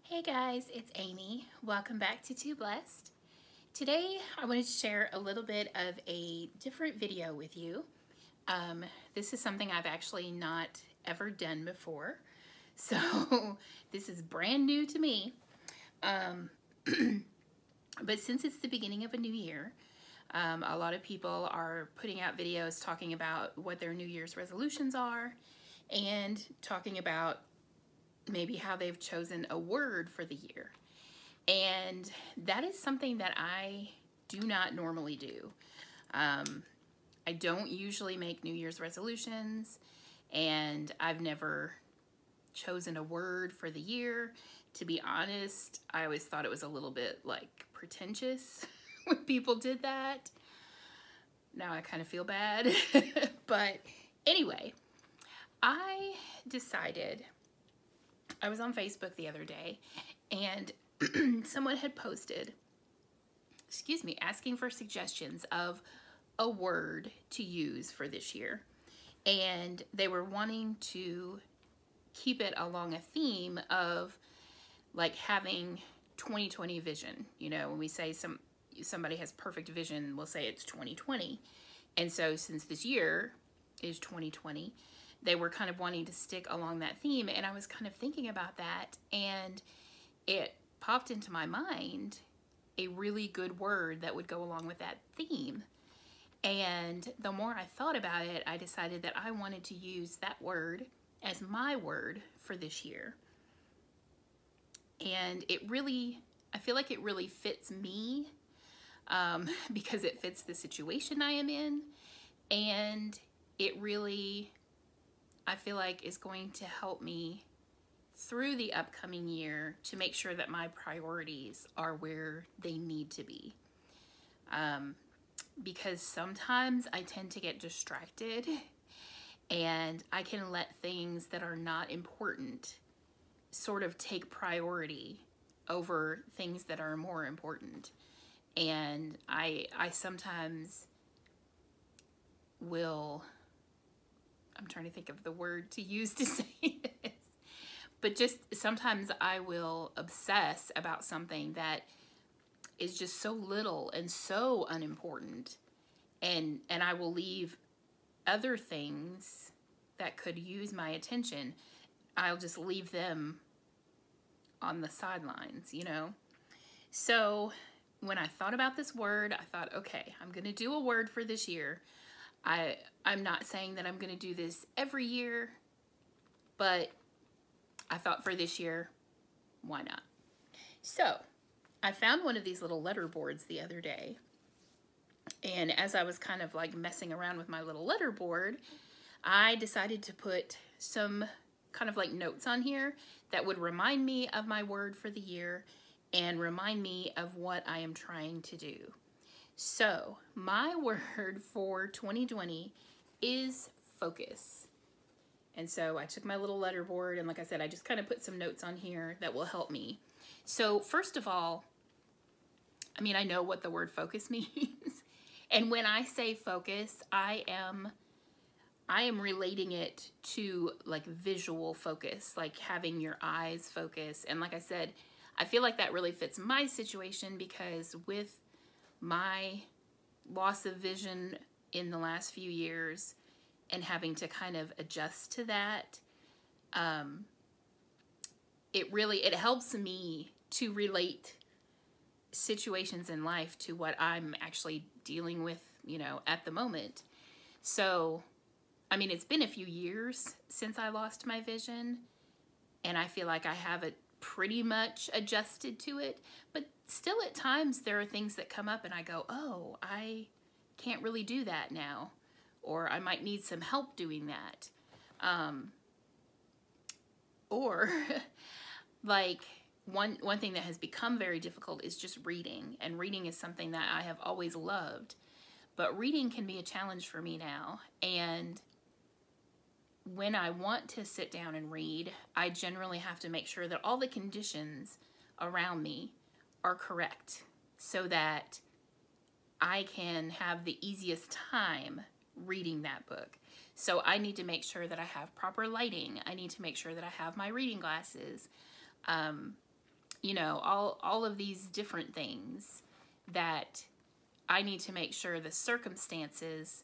Hey guys, it's Amy. Welcome back to Too Blessed. Today I wanted to share a little bit of a different video with you. This is something I've actually not ever done before, so this is brand new to me. But since it's the beginning of a new year, a lot of people are putting out videos talking about what their New Year's resolutions are and talking about maybe how they've chosen a word for the year. And that is something that I do not normally do. I don't usually make New Year's resolutions, and I've never chosen a word for the year. To be honest, I always thought it was a little bit like pretentious when people did that. Now I kind of feel bad. But anyway, I decided, I was on Facebook the other day, and someone had posted, asking for suggestions of a word to use for this year. And they were wanting to keep it along a theme of like having 2020 vision. You know, when we say somebody has perfect vision, we'll say it's 2020. And so since this year is 2020, they were kind of wanting to stick along that theme, and I was kind of thinking about that, and it popped into my mind a really good word that would go along with that theme. And the more I thought about it, I decided that I wanted to use that word as my word for this year. And it really, I feel like it really fits me because it fits the situation I am in, and it really, I feel like, is going to help me through the upcoming year to make sure that my priorities are where they need to be. Because sometimes I tend to get distracted, and I can let things that are not important sort of take priority over things that are more important. And I sometimes will, I'm trying to think of the word to use to say this, but just sometimes I will obsess about something that is just so little and so unimportant, and I will leave other things that could use my attention, I'll just leave them on the sidelines, you know? So when I thought about this word, I thought, okay, I'm gonna do a word for this year. I'm not saying that I'm going to do this every year, but I thought for this year, why not? So I found one of these little letter boards the other day, and as I was kind of like messing around with my little letter board, I decided to put some kind of like notes on here that would remind me of my word for the year and remind me of what I am trying to do. So my word for 2020 is focus. And so I took my little letter board, and like I said, I just kind of put some notes on here that will help me. So first of all, I mean, I know what the word focus means. And when I say focus, I am relating it to like visual focus, like having your eyes focus. And like I said, I feel like that really fits my situation, because with my loss of vision in the last few years and having to kind of adjust to that, it helps me to relate situations in life to what I'm actually dealing with, you know, at the moment. So, I mean, it's been a few years since I lost my vision, and I feel like I have it pretty much adjusted to it, but still at times there are things that come up and I go, oh, I can't really do that now, or I might need some help doing that. Or like one thing that has become very difficult is just reading, and reading is something that I have always loved, but reading can be a challenge for me now. And when I want to sit down and read, I generally have to make sure that all the conditions around me are correct so that I can have the easiest time reading that book. So I need to make sure that I have proper lighting. I need to make sure that I have my reading glasses. you know, all of these different things that I need to make sure the circumstances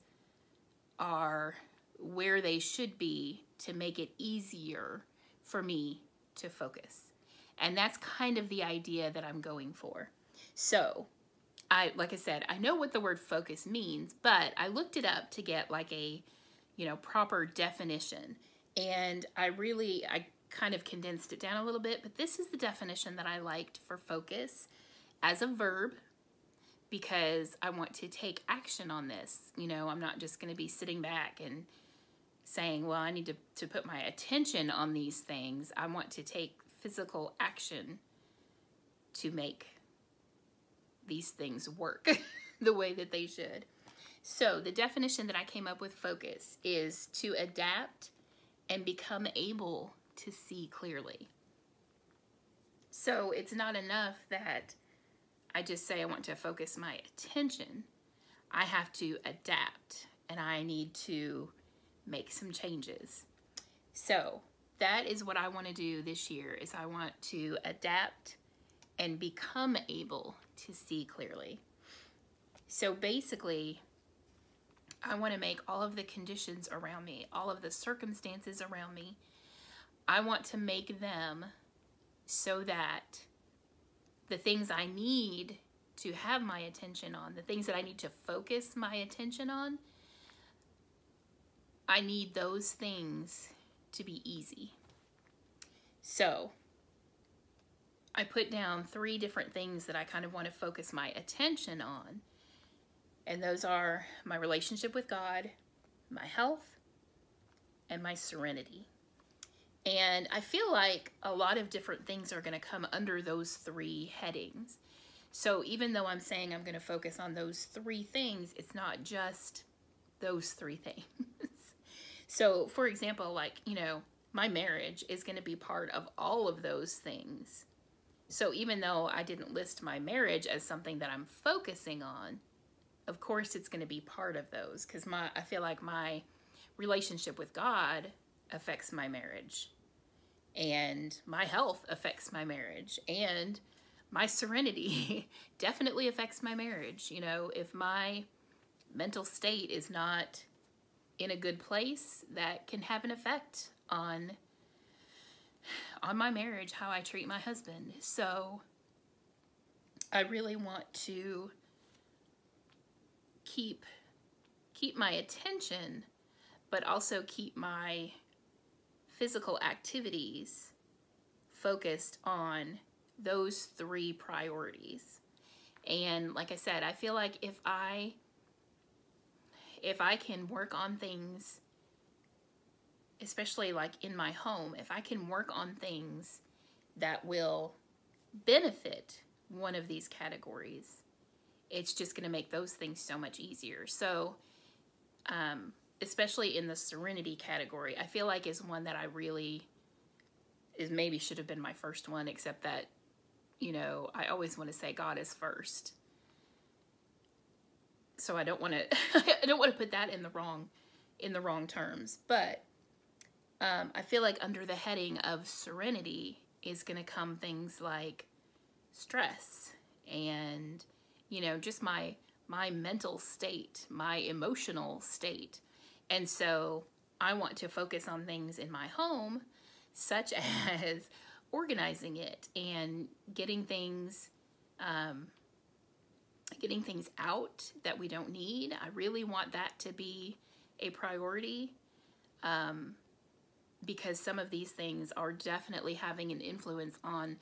are where they should be to make it easier for me to focus. And that's kind of the idea that I'm going for. So, like I said, I know what the word focus means, but I looked it up to get like a, you know, proper definition. And I kind of condensed it down a little bit, but this is the definition that I liked for focus as a verb, because I want to take action on this. You know, I'm not just going to be sitting back and saying, well, I need to put my attention on these things. I want to take physical action to make these things work the way that they should. So the definition that I came up with focus is to adapt and become able to see clearly. So it's not enough that I just say I want to focus my attention. I have to adapt, and I need to make some changes. So that is what I want to do this year, is I want to adapt and become able to see clearly. So basically, I want to make all of the conditions around me, all of the circumstances around me, I want to make them so that the things I need to have my attention on, the things that I need to focus my attention on, I need those things to be easy. So I put down 3 different things that I kind of want to focus my attention on. And those are my relationship with God, my health, and my serenity. And I feel like a lot of different things are going to come under those 3 headings. So even though I'm saying I'm going to focus on those 3 things, it's not just those 3 things. So for example, like, you know, my marriage is going to be part of all of those things. So even though I didn't list my marriage as something that I'm focusing on, of course it's going to be part of those, because I feel like my relationship with God affects my marriage, and my health affects my marriage, and my serenity definitely affects my marriage. You know, if my mental state is not in a good place, that can have an effect on my marriage, how I treat my husband. So I really want to keep my attention, but also keep my physical activities focused on those 3 priorities. And like I said, I feel like if I can work on things, especially like in my home, if I can work on things that will benefit one of these categories, it's just going to make those things so much easier. So, especially in the serenity category, I feel like is one that maybe should have been my first one, except that, you know, I always want to say God is first. So I don't want to put that in the wrong terms. But I feel like under the heading of serenity is going to come things like stress and, you know, just my mental state, my emotional state. And so I want to focus on things in my home, such as organizing it and getting things out that we don't need. I really want that to be a priority, because some of these things are definitely having an influence on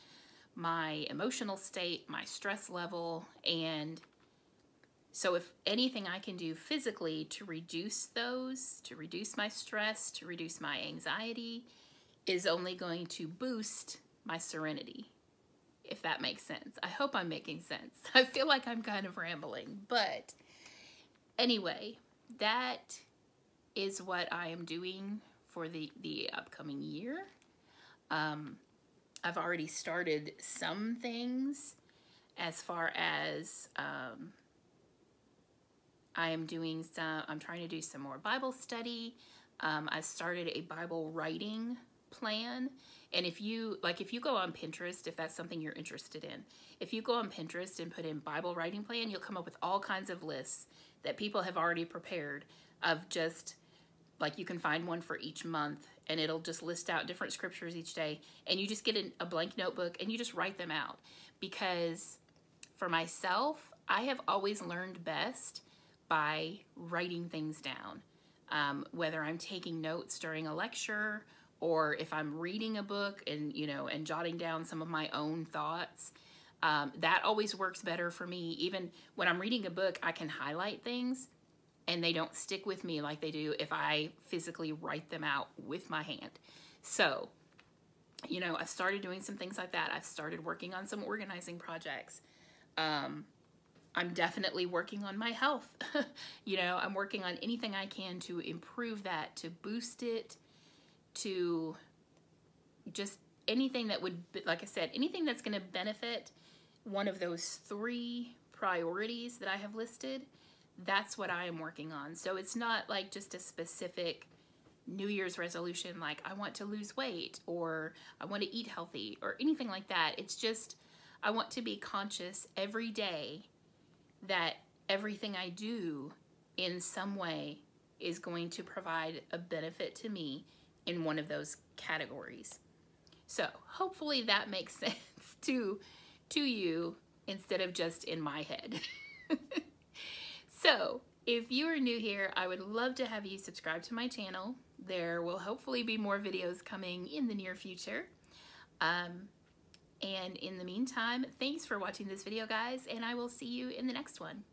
my emotional state, my stress level. And so if anything I can do physically to reduce those, to reduce my stress, to reduce my anxiety, is only going to boost my serenity, if that makes sense. I hope I'm making sense. I feel like I'm kind of rambling, but anyway, that is what I am doing for the upcoming year. I've already started some things as far as I'm trying to do some more Bible study. I've started a Bible writing plan, And if you go on Pinterest, if that's something you're interested in, if you go on Pinterest and put in Bible writing plan, you'll come up with all kinds of lists that people have already prepared of just, like, you can find one for each month, and it'll just list out different scriptures each day, and you just get a blank notebook and you just write them out. Because for myself, I have always learned best by writing things down. Whether I'm taking notes during a lecture, or if I'm reading a book and, and jotting down some of my own thoughts, that always works better for me. Even when I'm reading a book, I can highlight things and they don't stick with me like they do if I physically write them out with my hand. So, I've started doing some things like that. I've started working on some organizing projects. I'm definitely working on my health. I'm working on anything I can to improve that, to boost it, to just anything that would, like I said, anything that's going to benefit one of those 3 priorities that I have listed. That's what I am working on. So it's not like just a specific New Year's resolution, like I want to lose weight or I want to eat healthy or anything like that. It's just, I want to be conscious every day that everything I do in some way is going to provide a benefit to me in one of those categories. So hopefully that makes sense to you instead of just in my head. So if you are new here, I would love to have you subscribe to my channel. There will hopefully be more videos coming in the near future. And in the meantime, thanks for watching this video, guys, and I will see you in the next one.